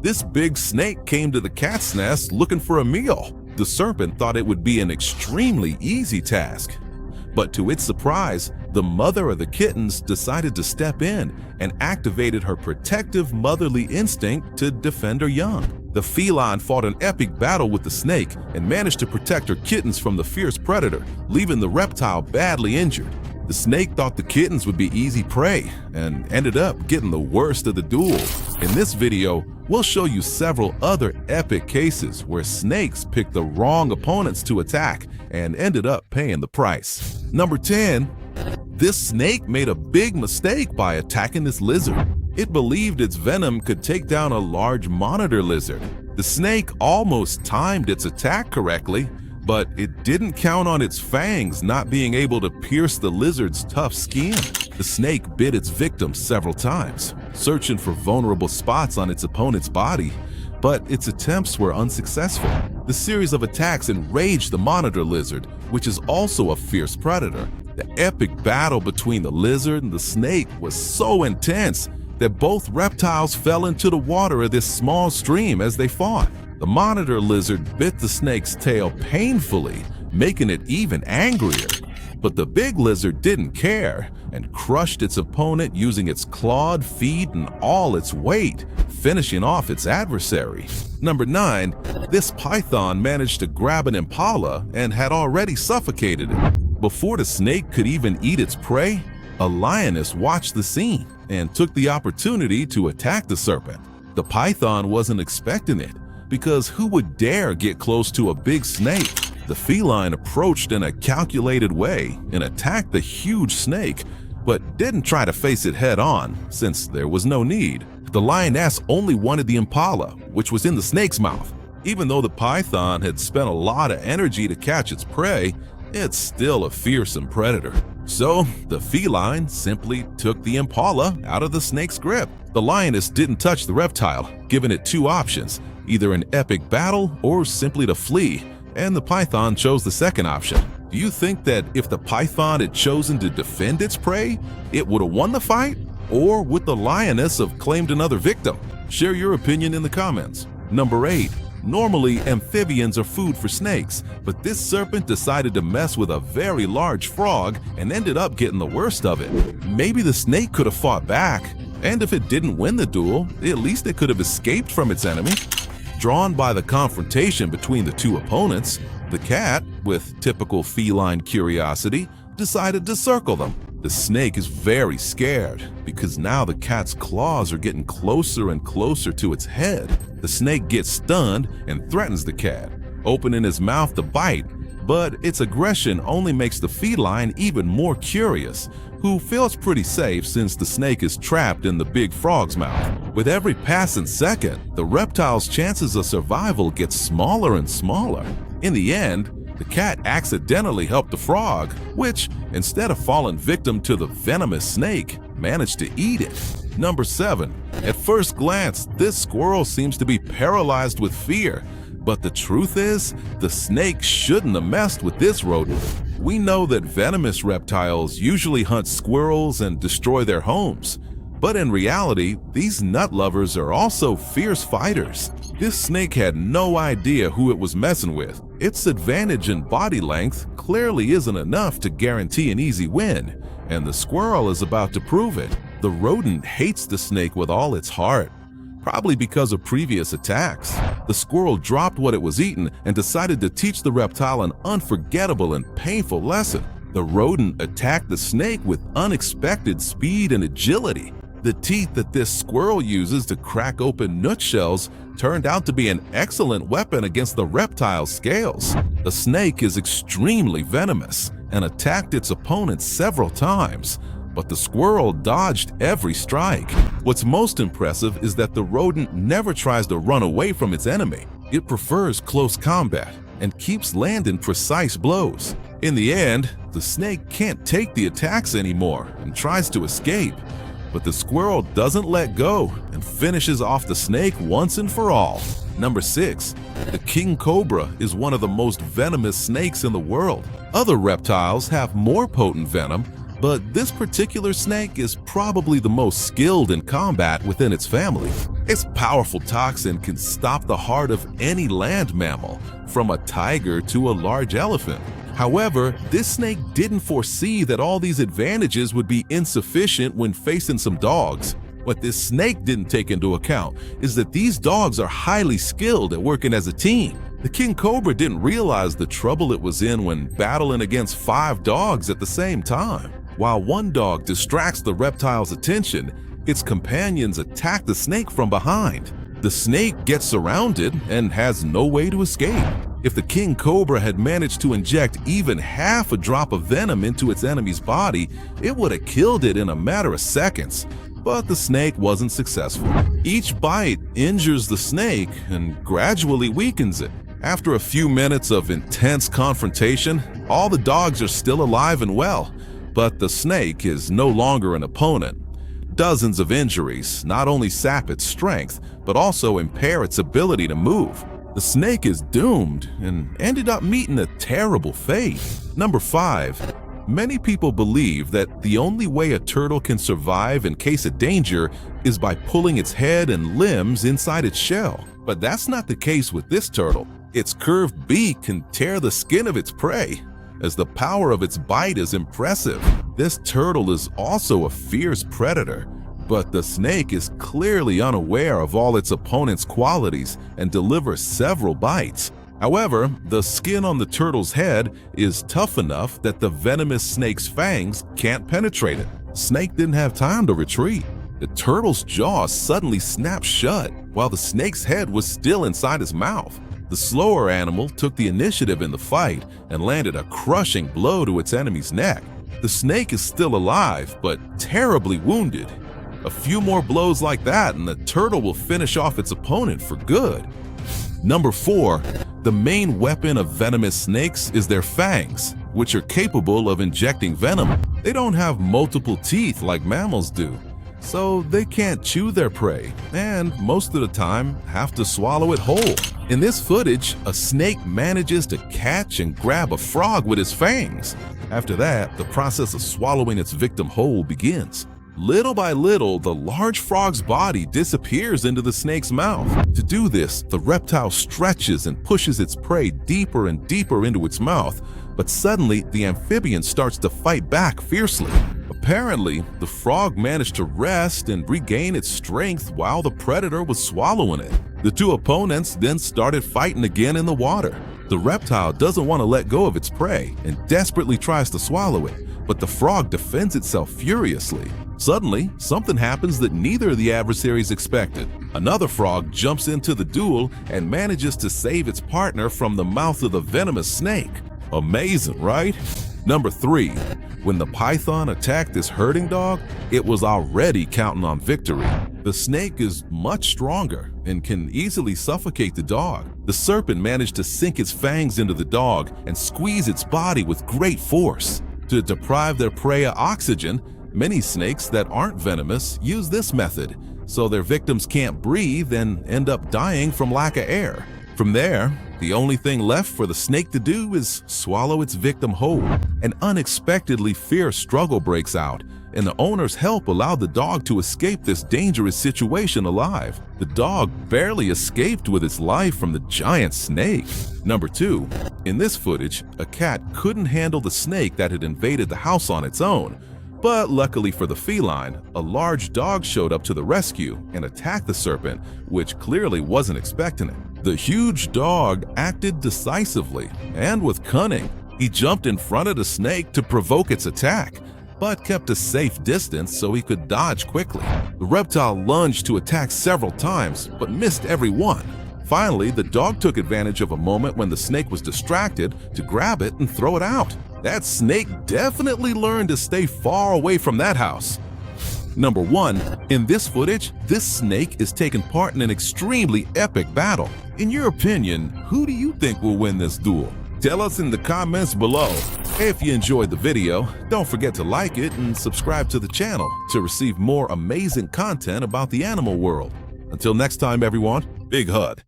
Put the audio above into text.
This big snake came to the cat's nest looking for a meal. The serpent thought it would be an extremely easy task. But to its surprise, the mother of the kittens decided to step in and activated her protective motherly instinct to defend her young. The feline fought an epic battle with the snake and managed to protect her kittens from the fierce predator, leaving the reptile badly injured. The snake thought the kittens would be easy prey and ended up getting the worst of the duel. In this video, we'll show you several other epic cases where snakes picked the wrong opponents to attack and ended up paying the price. Number 10. This snake made a big mistake by attacking this lizard. It believed its venom could take down a large monitor lizard. The snake almost timed its attack correctly, but it didn't count on its fangs not being able to pierce the lizard's tough skin. The snake bit its victim several times, searching for vulnerable spots on its opponent's body, but its attempts were unsuccessful. The series of attacks enraged the monitor lizard, which is also a fierce predator. The epic battle between the lizard and the snake was so intense that both reptiles fell into the water of this small stream as they fought. The monitor lizard bit the snake's tail painfully, making it even angrier. But the big lizard didn't care and crushed its opponent using its clawed feet and all its weight, finishing off its adversary. Number 9. This python managed to grab an impala and had already suffocated it. Before the snake could even eat its prey, a lioness watched the scene and took the opportunity to attack the serpent. The python wasn't expecting it, because who would dare get close to a big snake? The feline approached in a calculated way and attacked the huge snake, but didn't try to face it head-on, since there was no need. The lioness only wanted the impala, which was in the snake's mouth. Even though the python had spent a lot of energy to catch its prey, it's still a fearsome predator. So the feline simply took the impala out of the snake's grip. The lioness didn't touch the reptile, giving it two options: either an epic battle or simply to flee, and the python chose the second option. Do you think that if the python had chosen to defend its prey, it would have won the fight? Or would the lioness have claimed another victim? Share your opinion in the comments. Number 8. Normally, amphibians are food for snakes, but this serpent decided to mess with a very large frog and ended up getting the worst of it. Maybe the snake could have fought back, and if it didn't win the duel, at least it could have escaped from its enemy. Drawn by the confrontation between the two opponents, the cat, with typical feline curiosity, decided to circle them. The snake is very scared because now the cat's claws are getting closer and closer to its head. The snake gets stunned and threatens the cat, opening his mouth to bite, but its aggression only makes the feline even more curious, who feels pretty safe since the snake is trapped in the big frog's mouth. With every passing second, the reptile's chances of survival get smaller and smaller. In the end, the cat accidentally helped the frog, which, instead of falling victim to the venomous snake, managed to eat it. Number 7. At first glance, this squirrel seems to be paralyzed with fear, but the truth is, the snake shouldn't have messed with this rodent. We know that venomous reptiles usually hunt squirrels and destroy their homes, but in reality, these nut lovers are also fierce fighters. This snake had no idea who it was messing with. Its advantage in body length clearly isn't enough to guarantee an easy win, and the squirrel is about to prove it. The rodent hates the snake with all its heart, probably because of previous attacks. The squirrel dropped what it was eating and decided to teach the reptile an unforgettable and painful lesson. The rodent attacked the snake with unexpected speed and agility. The teeth that this squirrel uses to crack open nutshells turned out to be an excellent weapon against the reptile's scales. The snake is extremely venomous and attacked its opponent several times, but the squirrel dodged every strike. What's most impressive is that the rodent never tries to run away from its enemy. It prefers close combat and keeps landing precise blows. In the end, the snake can't take the attacks anymore and tries to escape, but the squirrel doesn't let go and finishes off the snake once and for all. Number 6. The king cobra is one of the most venomous snakes in the world. Other reptiles have more potent venom, but this particular snake is probably the most skilled in combat within its family. Its powerful toxin can stop the heart of any land mammal, from a tiger to a large elephant. However, this snake didn't foresee that all these advantages would be insufficient when facing some dogs. What this snake didn't take into account is that these dogs are highly skilled at working as a team. The king cobra didn't realize the trouble it was in when battling against 5 dogs at the same time. While one dog distracts the reptile's attention, its companions attack the snake from behind. The snake gets surrounded and has no way to escape. If the king cobra had managed to inject even half a drop of venom into its enemy's body, it would have killed it in a matter of seconds. But the snake wasn't successful. Each bite injures the snake and gradually weakens it. After a few minutes of intense confrontation, all the dogs are still alive and well, but the snake is no longer an opponent. Dozens of injuries not only sap its strength, but also impair its ability to move. The snake is doomed and ended up meeting a terrible fate. Number 5. Many people believe that the only way a turtle can survive in case of danger is by pulling its head and limbs inside its shell. But that's not the case with this turtle. Its curved beak can tear the skin of its prey, as the power of its bite is impressive. This turtle is also a fierce predator, but the snake is clearly unaware of all its opponent's qualities and delivers several bites. However, the skin on the turtle's head is tough enough that the venomous snake's fangs can't penetrate it. Snake didn't have time to retreat. The turtle's jaw suddenly snapped shut while the snake's head was still inside his mouth. The slower animal took the initiative in the fight and landed a crushing blow to its enemy's neck. The snake is still alive, but terribly wounded. A few more blows like that and the turtle will finish off its opponent for good. Number 4. The main weapon of venomous snakes is their fangs, which are capable of injecting venom. They don't have multiple teeth like mammals do, so they can't chew their prey, and most of the time have to swallow it whole. In this footage, a snake manages to catch and grab a frog with his fangs. After that, the process of swallowing its victim whole begins. Little by little, the large frog's body disappears into the snake's mouth. To do this, the reptile stretches and pushes its prey deeper and deeper into its mouth, but suddenly the amphibian starts to fight back fiercely. Apparently, the frog managed to rest and regain its strength while the predator was swallowing it. The two opponents then started fighting again in the water. The reptile doesn't want to let go of its prey and desperately tries to swallow it, but the frog defends itself furiously. Suddenly, something happens that neither of the adversaries expected. Another frog jumps into the duel and manages to save its partner from the mouth of the venomous snake. Amazing, right? Number 3. When the python attacked this herding dog, it was already counting on victory. The snake is much stronger and can easily suffocate the dog. The serpent managed to sink its fangs into the dog and squeeze its body with great force. To deprive their prey of oxygen, many snakes that aren't venomous use this method, so their victims can't breathe and end up dying from lack of air. From there, the only thing left for the snake to do is swallow its victim whole. An unexpectedly fierce struggle breaks out, and the owner's help allowed the dog to escape this dangerous situation alive. The dog barely escaped with its life from the giant snake. Number 2. In this footage, a cat couldn't handle the snake that had invaded the house on its own. But luckily for the feline, a large dog showed up to the rescue and attacked the serpent, which clearly wasn't expecting it. The huge dog acted decisively and with cunning. He jumped in front of the snake to provoke its attack, but kept a safe distance so he could dodge quickly. The reptile lunged to attack several times, but missed every one. Finally, the dog took advantage of a moment when the snake was distracted to grab it and throw it out. That snake definitely learned to stay far away from that house. Number 1. In this footage, this snake is taking part in an extremely epic battle. In your opinion, who do you think will win this duel? Tell us in the comments below. If you enjoyed the video, don't forget to like it and subscribe to the channel to receive more amazing content about the animal world. Until next time, everyone, Big Hud.